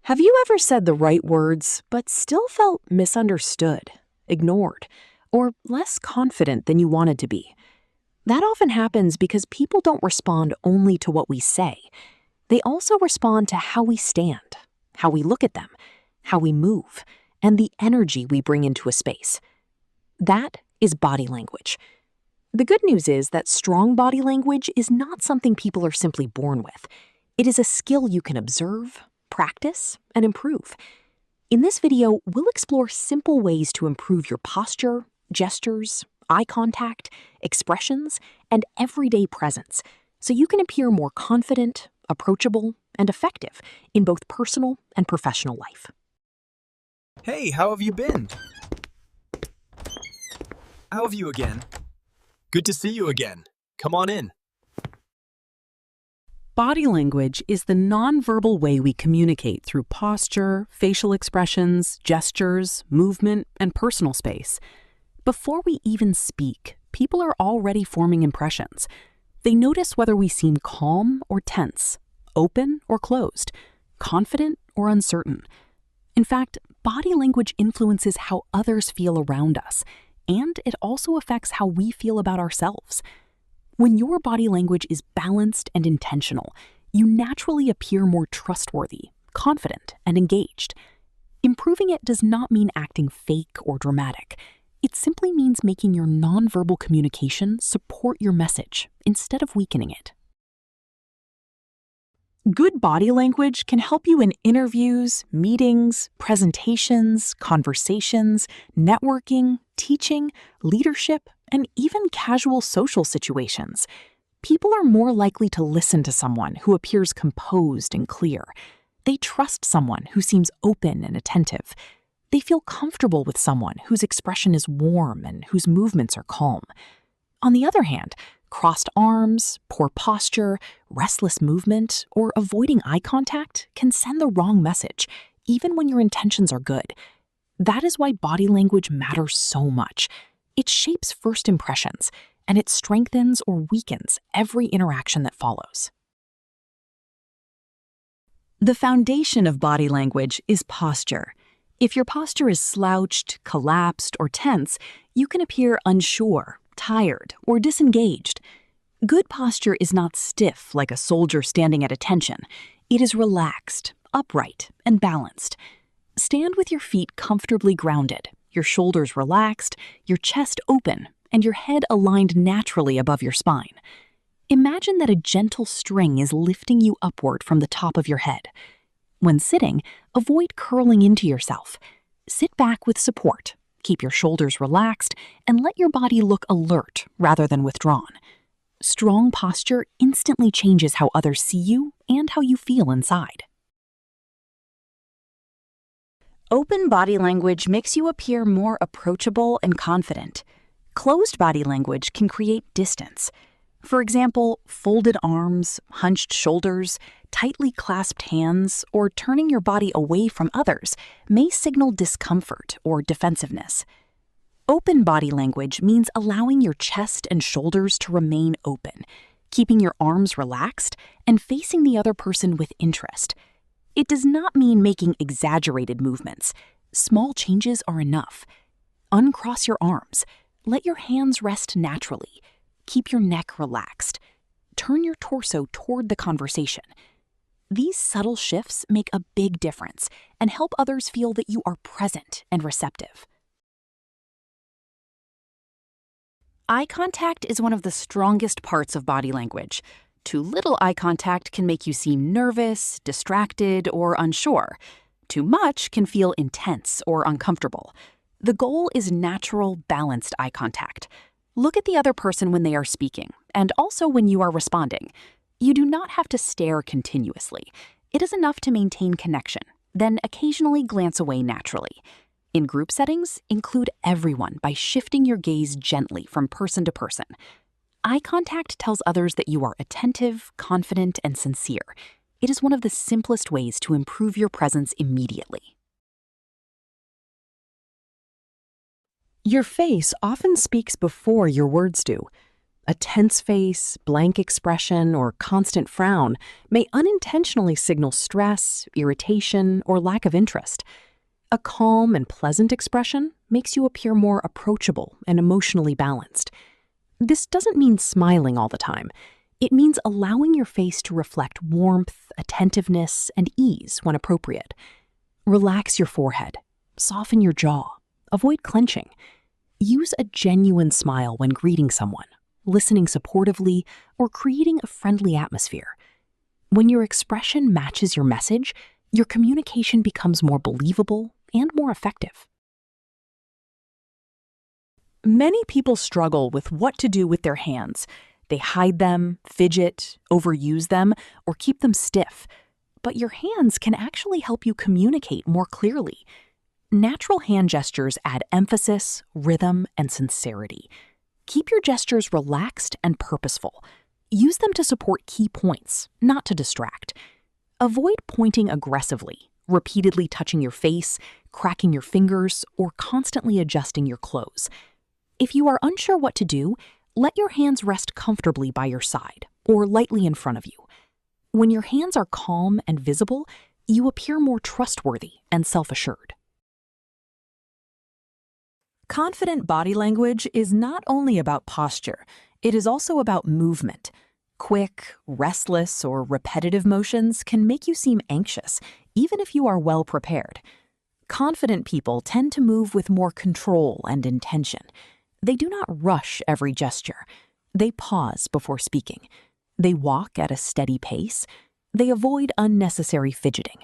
Have you ever said the right words but still felt misunderstood, ignored, or less confident than you wanted to be? That often happens because people don't respond only to what we say. They also respond to how we stand, how we look at them, how we move, and the energy we bring into a space. That is body language. The good news is that strong body language is not something people are simply born with. It is a skill you can observe, practice, and improve. In this video, we'll explore simple ways to improve your posture, gestures, eye contact, expressions, and everyday presence, so you can appear more confident, approachable, and effective in both personal and professional life. Hey, how have you been? How have you again? Good to see you again. Come on in. Body language is the nonverbal way we communicate through posture, facial expressions, gestures, movement, and personal space. Before we even speak, people are already forming impressions. They notice whether we seem calm or tense, open or closed, confident or uncertain. In fact, body language influences how others feel around us, and it also affects how we feel about ourselves. When your body language is balanced and intentional, you naturally appear more trustworthy, confident, and engaged. Improving it does not mean acting fake or dramatic. It simply means making your nonverbal communication support your message instead of weakening it. Good body language can help you in interviews, meetings, presentations, conversations, networking, teaching, leadership, and even casual social situations. People are more likely to listen to someone who appears composed and clear. They trust someone who seems open and attentive. They feel comfortable with someone whose expression is warm and whose movements are calm. On the other hand, crossed arms, poor posture, restless movement, or avoiding eye contact can send the wrong message, even when your intentions are good. That is why body language matters so much. It shapes first impressions, and it strengthens or weakens every interaction that follows. The foundation of body language is posture. If your posture is slouched, collapsed, or tense, you can appear unsure, tired, or disengaged. Good posture is not stiff like a soldier standing at attention. It is relaxed, upright, and balanced. Stand with your feet comfortably grounded, your shoulders relaxed, your chest open, and your head aligned naturally above your spine. Imagine that a gentle string is lifting you upward from the top of your head. When sitting, avoid curling into yourself. Sit back with support. Keep your shoulders relaxed and let your body look alert rather than withdrawn. Strong posture instantly changes how others see you and how you feel inside. Open body language makes you appear more approachable and confident. Closed body language can create distance. For example, folded arms, hunched shoulders, tightly clasped hands, or turning your body away from others may signal discomfort or defensiveness. Open body language means allowing your chest and shoulders to remain open, keeping your arms relaxed, and facing the other person with interest. It does not mean making exaggerated movements. Small changes are enough. Uncross your arms. Let your hands rest naturally. Keep your neck relaxed. Turn your torso toward the conversation. These subtle shifts make a big difference and help others feel that you are present and receptive. Eye contact is one of the strongest parts of body language. Too little eye contact can make you seem nervous, distracted, or unsure. Too much can feel intense or uncomfortable. The goal is natural, balanced eye contact. Look at the other person when they are speaking, and also when you are responding. You do not have to stare continuously. It is enough to maintain connection, then occasionally glance away naturally. In group settings, include everyone by shifting your gaze gently from person to person. Eye contact tells others that you are attentive, confident, and sincere. It is one of the simplest ways to improve your presence immediately. Your face often speaks before your words do. A tense face, blank expression, or constant frown may unintentionally signal stress, irritation, or lack of interest. A calm and pleasant expression makes you appear more approachable and emotionally balanced. This doesn't mean smiling all the time. It means allowing your face to reflect warmth, attentiveness, and ease when appropriate. Relax your forehead. Soften your jaw. Avoid clenching. Use a genuine smile when greeting someone, listening supportively, or creating a friendly atmosphere. When your expression matches your message, your communication becomes more believable and more effective. Many people struggle with what to do with their hands. They hide them, fidget, overuse them, or keep them stiff. But your hands can actually help you communicate more clearly. Natural hand gestures add emphasis, rhythm, and sincerity. Keep your gestures relaxed and purposeful. Use them to support key points, not to distract. Avoid pointing aggressively, repeatedly touching your face, cracking your fingers, or constantly adjusting your clothes. If you are unsure what to do, let your hands rest comfortably by your side or lightly in front of you. When your hands are calm and visible, you appear more trustworthy and self-assured. Confident body language is not only about posture, it is also about movement. Quick, restless, or repetitive motions can make you seem anxious, even if you are well prepared. Confident people tend to move with more control and intention. They do not rush every gesture. They pause before speaking. They walk at a steady pace. They avoid unnecessary fidgeting.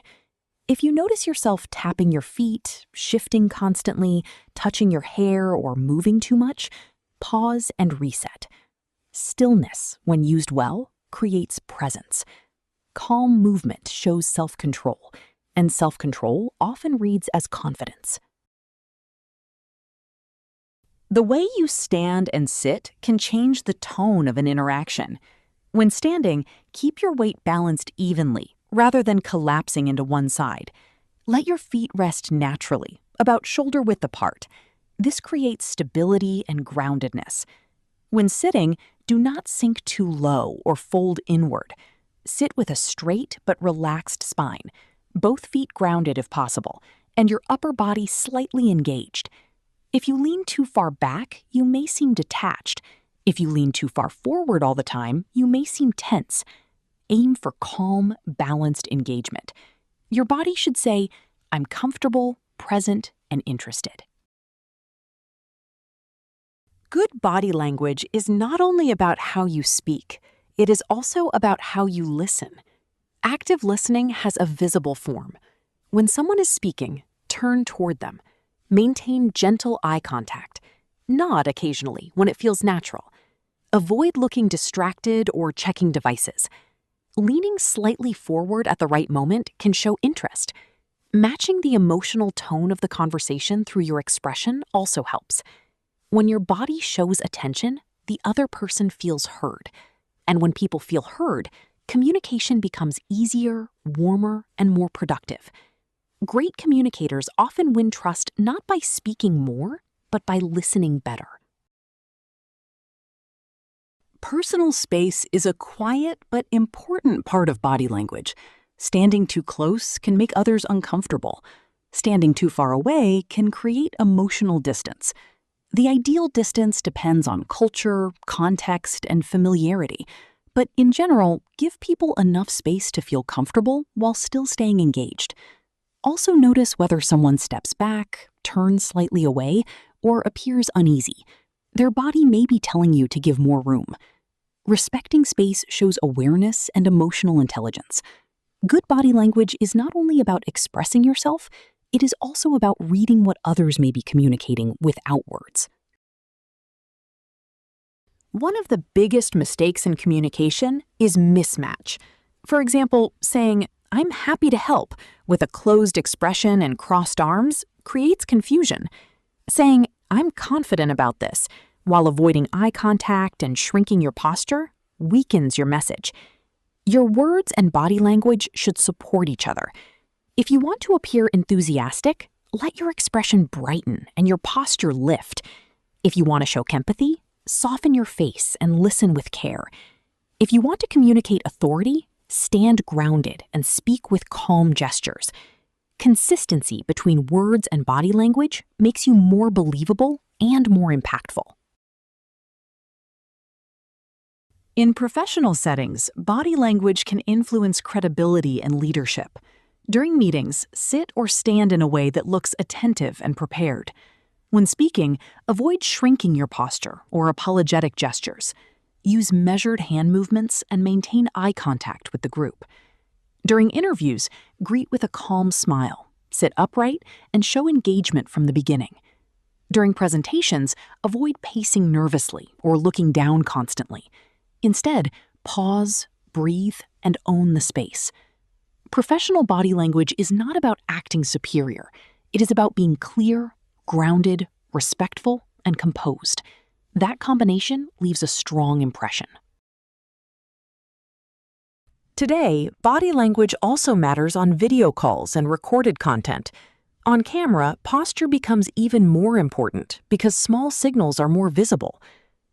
If you notice yourself tapping your feet, shifting constantly, touching your hair, or moving too much, pause and reset. Stillness, when used well, creates presence. Calm movement shows self-control, and self-control often reads as confidence. The way you stand and sit can change the tone of an interaction. When standing, keep your weight balanced evenly, rather than collapsing into one side. Let your feet rest naturally, about shoulder width apart. This creates stability and groundedness. When sitting, do not sink too low or fold inward. Sit with a straight but relaxed spine, both feet grounded if possible, and your upper body slightly engaged. If you lean too far back, you may seem detached. If you lean too far forward all the time, you may seem tense. Aim for calm, balanced engagement. Your body should say, "I'm comfortable, present, and interested." Good body language is not only about how you speak, it is also about how you listen. Active listening has a visible form. When someone is speaking, turn toward them. Maintain gentle eye contact. Nod occasionally when it feels natural. Avoid looking distracted or checking devices. Leaning slightly forward at the right moment can show interest. Matching the emotional tone of the conversation through your expression also helps. When your body shows attention, the other person feels heard. And when people feel heard, communication becomes easier, warmer, and more productive. Great communicators often win trust not by speaking more, but by listening better. Personal space is a quiet but important part of body language. Standing too close can make others uncomfortable. Standing too far away can create emotional distance. The ideal distance depends on culture, context, and familiarity. But in general, give people enough space to feel comfortable while still staying engaged. Also notice whether someone steps back, turns slightly away, or appears uneasy. Their body may be telling you to give more room. Respecting space shows awareness and emotional intelligence. Good body language is not only about expressing yourself, it is also about reading what others may be communicating without words. One of the biggest mistakes in communication is mismatch. For example, saying, "I'm happy to help," with a closed expression and crossed arms creates confusion. Saying, "I'm confident about this," while avoiding eye contact and shrinking your posture weakens your message. Your words and body language should support each other. If you want to appear enthusiastic, let your expression brighten and your posture lift. If you want to show empathy, Soften your face and listen with care. If you want to communicate authority, stand grounded and speak with calm gestures. Consistency between words and body language makes you more believable and more impactful. In professional settings, body language can influence credibility and leadership. During meetings, sit or stand in a way that looks attentive and prepared. When speaking, avoid shrinking your posture or apologetic gestures. Use measured hand movements and maintain eye contact with the group. During interviews, greet with a calm smile, sit upright, and show engagement from the beginning. During presentations, avoid pacing nervously or looking down constantly. Instead, pause, breathe, and own the space. Professional body language is not about acting superior. It is about being clear, grounded, respectful, and composed. That combination leaves a strong impression. Today, body language also matters on video calls and recorded content. On camera, posture becomes even more important because small signals are more visible.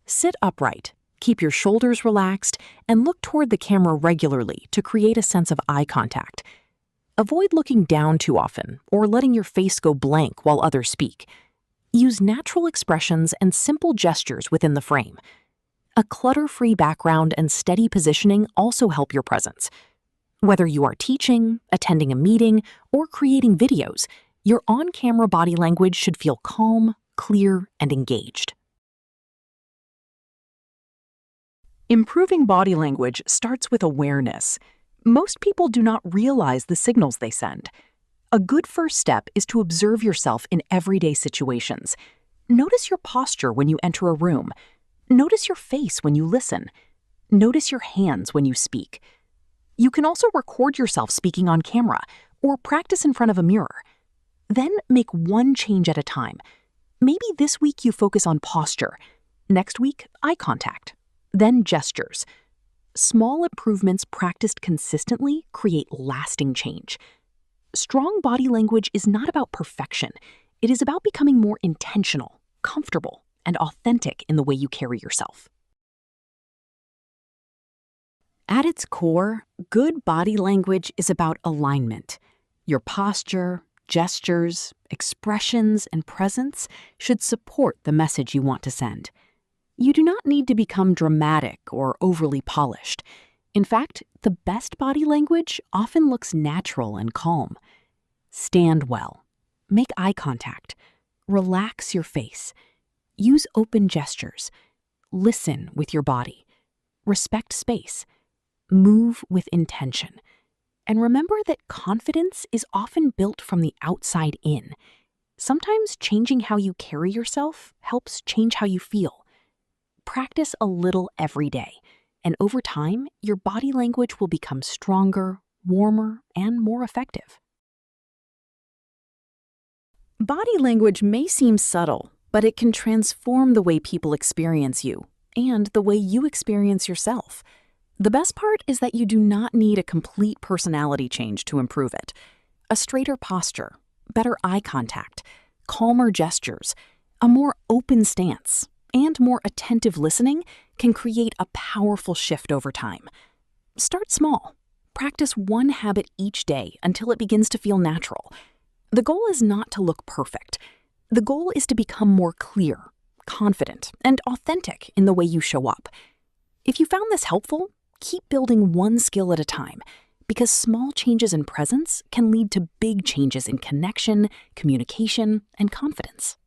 Sit upright, keep your shoulders relaxed, and look toward the camera regularly to create a sense of eye contact. Avoid looking down too often or letting your face go blank while others speak. Use natural expressions and simple gestures within the frame. A clutter-free background and steady positioning also help your presence. Whether you are teaching, attending a meeting, or creating videos, your on-camera body language should feel calm, clear, and engaged. Improving body language starts with awareness. Most people do not realize the signals they send. A good first step is to observe yourself in everyday situations. Notice your posture when you enter a room. Notice your face when you listen. Notice your hands when you speak. You can also record yourself speaking on camera or practice in front of a mirror. Then make one change at a time. Maybe this week you focus on posture. Next week, eye contact. Then gestures. Small improvements practiced consistently create lasting change. Strong body language is not about perfection. It is about becoming more intentional, comfortable, and authentic in the way you carry yourself. At its core, good body language is about alignment. Your posture, gestures, expressions, and presence should support the message you want to send. You do not need to become dramatic or overly polished. In fact, the best body language often looks natural and calm. Stand well. Make eye contact. Relax your face. Use open gestures. Listen with your body. Respect space. Move with intention. And remember that confidence is often built from the outside in. Sometimes changing how you carry yourself helps change how you feel. Practice a little every day, and over time, your body language will become stronger, warmer, and more effective. Body language may seem subtle, but it can transform the way people experience you and the way you experience yourself. The best part is that you do not need a complete personality change to improve it. A straighter posture, better eye contact, calmer gestures, a more open stance, and more attentive listening can create a powerful shift over time. Start small. Practice one habit each day until it begins to feel natural. The goal is not to look perfect. The goal is to become more clear, confident, and authentic in the way you show up. If you found this helpful, keep building one skill at a time, because small changes in presence can lead to big changes in connection, communication, and confidence.